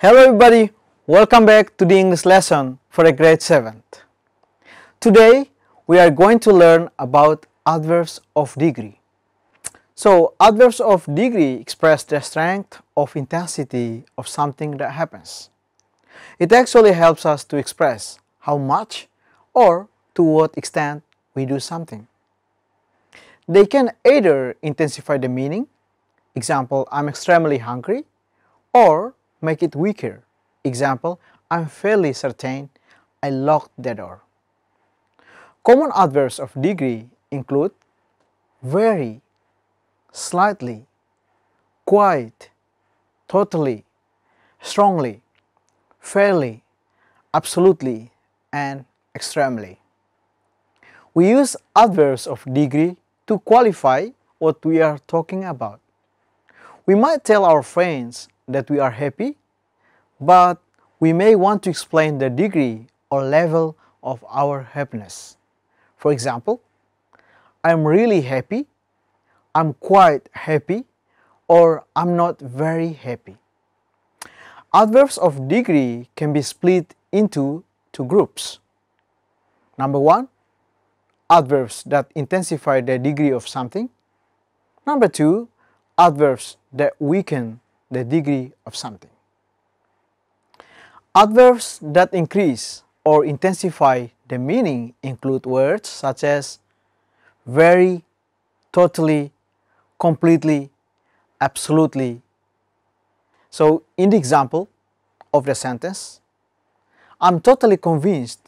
Hello everybody, welcome back to the English lesson for the grade 7th. Today we are going to learn about adverbs of degree. So adverbs of degree express the strength of intensity of something that happens. It actually helps us to express how much or to what extent we do something. They can either intensify the meaning, example, I'm extremely hungry, or make it weaker, example, I'm fairly certain I locked the door. Common adverbs of degree include very, slightly, quite, totally, strongly, fairly, absolutely, and extremely. We use adverbs of degree to qualify what we are talking about. We might tell our friends that we are happy, but we may want to explain the degree or level of our happiness. For example, I'm really happy, I'm quite happy, or I'm not very happy. Adverbs of degree can be split into two groups. Number one, adverbs that intensify the degree of something. Number two, adverbs that weaken the degree of something. Adverbs that increase or intensify the meaning include words such as very, totally, completely, absolutely. So in the example of the sentence, I'm totally convinced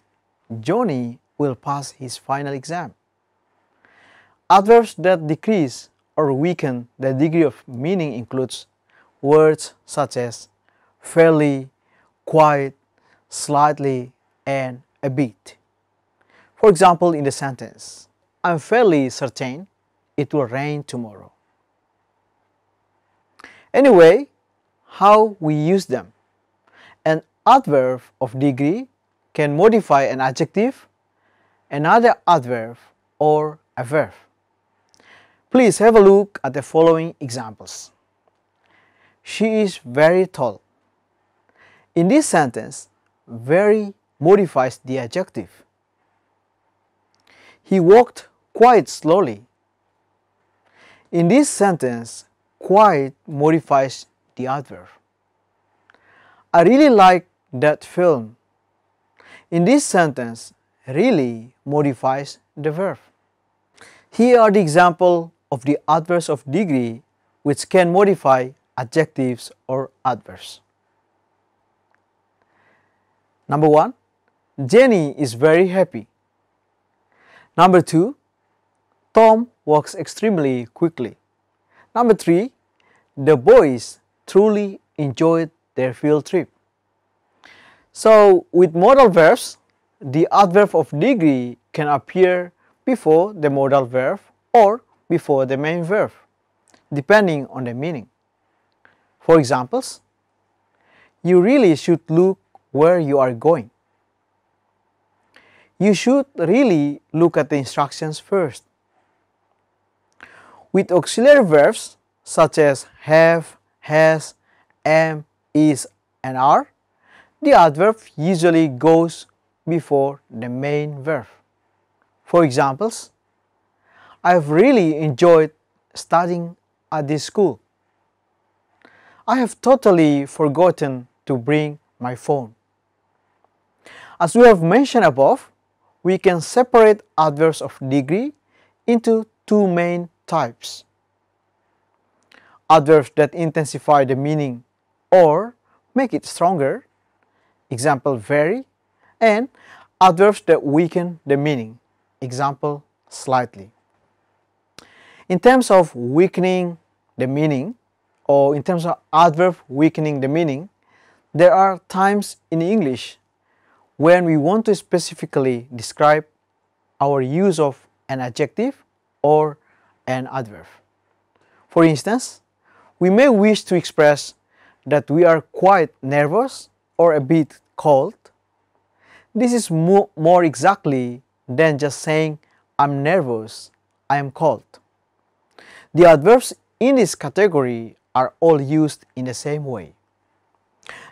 Johnny will pass his final exam. Adverbs that decrease or weaken the degree of meaning includes words such as fairly, quite, slightly, and a bit. For example, in the sentence, I'm fairly certain it will rain tomorrow. Anyway, how we use them. An adverb of degree can modify an adjective, another adverb, or a verb. Please have a look at the following examples. She is very tall. In this sentence, very modifies the adjective. He walked quite slowly. In this sentence, quite modifies the adverb. I really like that film. In this sentence, really modifies the verb. Here are the examples of the adverbs of degree which can modify adjectives or adverbs. Number one, Jenny is very happy. Number two, Tom walks extremely quickly. Number three, the boys truly enjoyed their field trip. So with modal verbs, the adverb of degree can appear before the modal verb or before the main verb, depending on the meaning. For examples, you really should look where you are going. You should really look at the instructions first. With auxiliary verbs such as have, has, am, is, and are, the adverb usually goes before the main verb. For examples, I've really enjoyed studying at this school. I have totally forgotten to bring my phone. As we have mentioned above, we can separate adverbs of degree into two main types. Adverbs that intensify the meaning or make it stronger, example very, and adverbs that weaken the meaning, example slightly. In terms of weakening the meaning, or in terms of adverb weakening the meaning, there are times in English when we want to specifically describe our use of an adjective or an adverb. For instance, we may wish to express that we are quite nervous or a bit cold. This is more exactly than just saying I'm nervous, I am cold. The adverbs in this category are all used in the same way.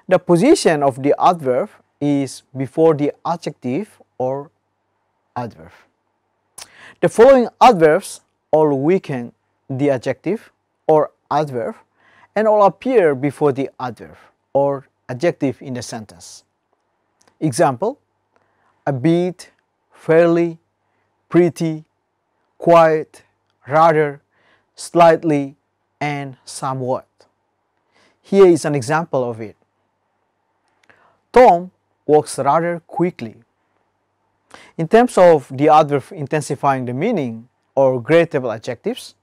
The position of the adverb is before the adjective or adverb. The following adverbs all weaken the adjective or adverb and all appear before the adverb or adjective in the sentence. Example: a bit, fairly, pretty, quite, rather, slightly, and somewhat. Here is an example of it. Tom walks rather quickly. In terms of the adverb intensifying the meaning or gradable adjectives,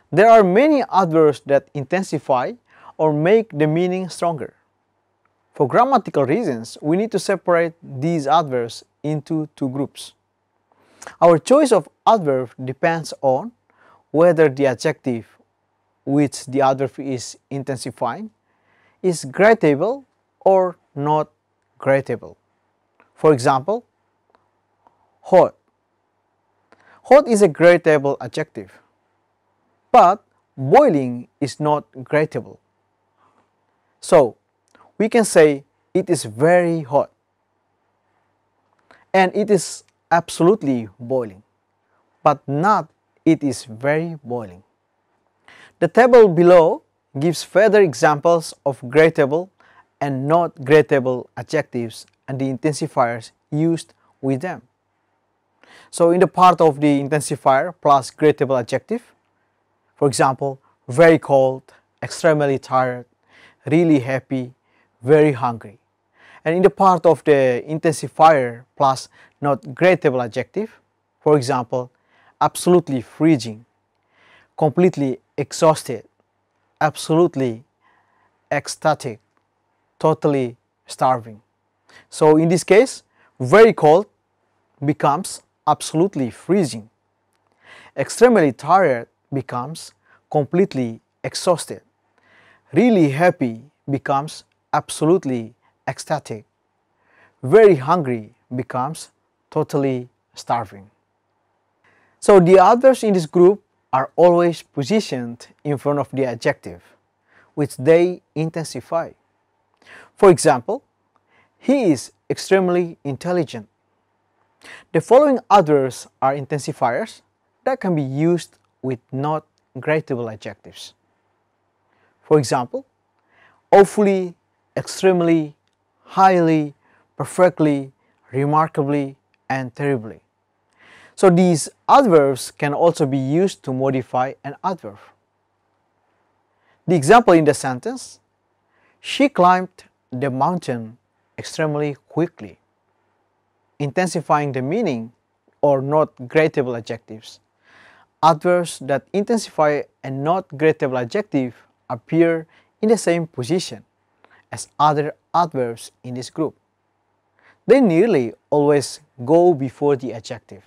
there are many adverbs that intensify or make the meaning stronger. For grammatical reasons, we need to separate these adverbs into two groups. Our choice of adverb depends on whether the adjective which the adverb is intensifying is gradable or not gradable. For example, hot. Hot is a gradable adjective, but boiling is not gradable. So, we can say it is very hot and it is absolutely boiling, but not it is very boiling. The table below gives further examples of gradable and not gradable adjectives and the intensifiers used with them. So in the part of the intensifier plus gradable adjective, for example, very cold, extremely tired, really happy, very hungry. And in the part of the intensifier plus not gradable adjective, for example, absolutely freezing, completely exhausted, absolutely ecstatic, totally starving. So in this case, very cold becomes absolutely freezing. Extremely tired becomes completely exhausted. Really happy becomes absolutely ecstatic. Very hungry becomes totally starving. So the adverbs in this group are always positioned in front of the adjective, which they intensify. For example, he is extremely intelligent. The following adverbs are intensifiers that can be used with not gradable adjectives. For example, awfully, extremely, highly, perfectly, remarkably, and terribly. So these adverbs can also be used to modify an adverb. The example in the sentence: she climbed the mountain extremely quickly, intensifying the meaning or not gradable adjectives. Adverbs that intensify a not gradable adjective appear in the same position as other adverbs in this group. They nearly always go before the adjective.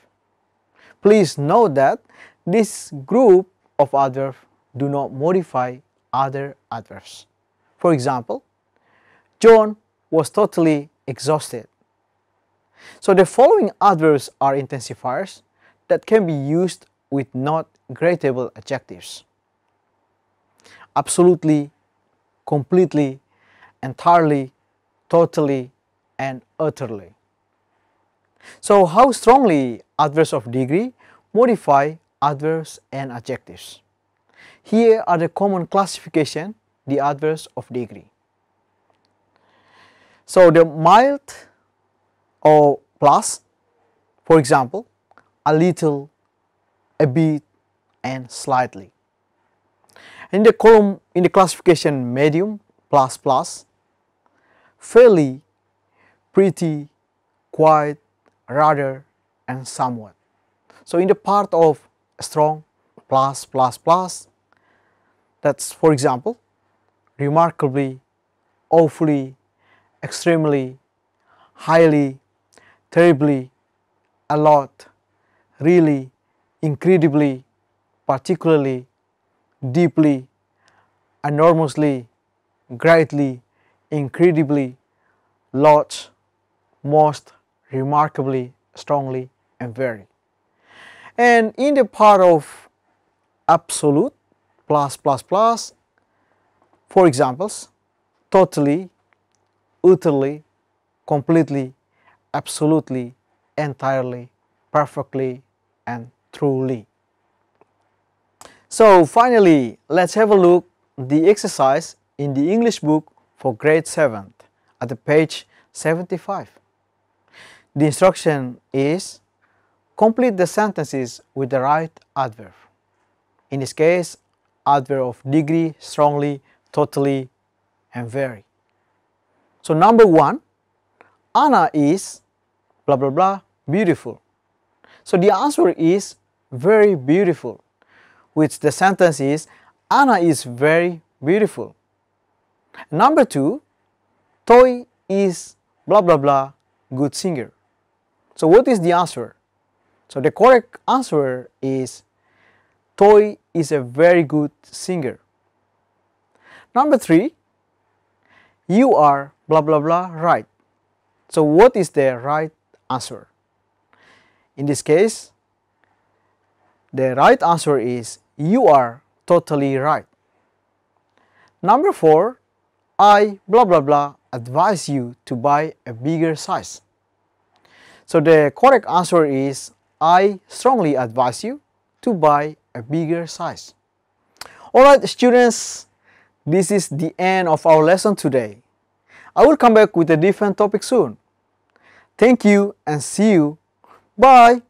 Please note that this group of adverbs do not modify other adverbs. For example, John was totally exhausted. So the following adverbs are intensifiers that can be used with not gradable adjectives: absolutely, completely, entirely, totally, and utterly. So how strongly adverbs of degree modify adverbs and adjectives? Here are the common classification, the adverbs of degree. So the mild or plus, for example, a little, a bit, and slightly. In the column, in the classification medium, plus plus, fairly, pretty, quite, rather, and somewhat. So in the part of strong, plus, plus, plus, that's, for example, remarkably, awfully, extremely, highly, terribly, a lot, really, incredibly, particularly, deeply, enormously, greatly, incredibly, lots, most, remarkably, strongly, and very. And in the part of absolute, plus, plus, plus, for examples, totally, utterly, completely, absolutely, entirely, perfectly, and truly. So finally, let's have a look the exercise in the English book for grade 7th at the page 75. The instruction is complete the sentences with the right adverb. In this case, adverb of degree, strongly, totally, and very. So number 1, Anna is blah blah blah beautiful. So the answer is very beautiful, which the sentence is Anna is very beautiful. Number 2, Toy is blah blah blah good singer. So what is the answer? So the correct answer is Toy is a very good singer. Number 3, you are blah blah blah right. So what is the right answer? In this case, the right answer is you are totally right. Number 4, I blah blah blah advise you to buy a bigger size. So the correct answer is I strongly advise you to buy a bigger size. Alright students, this is the end of our lesson today. I will come back with a different topic soon. Thank you and see you. Bye.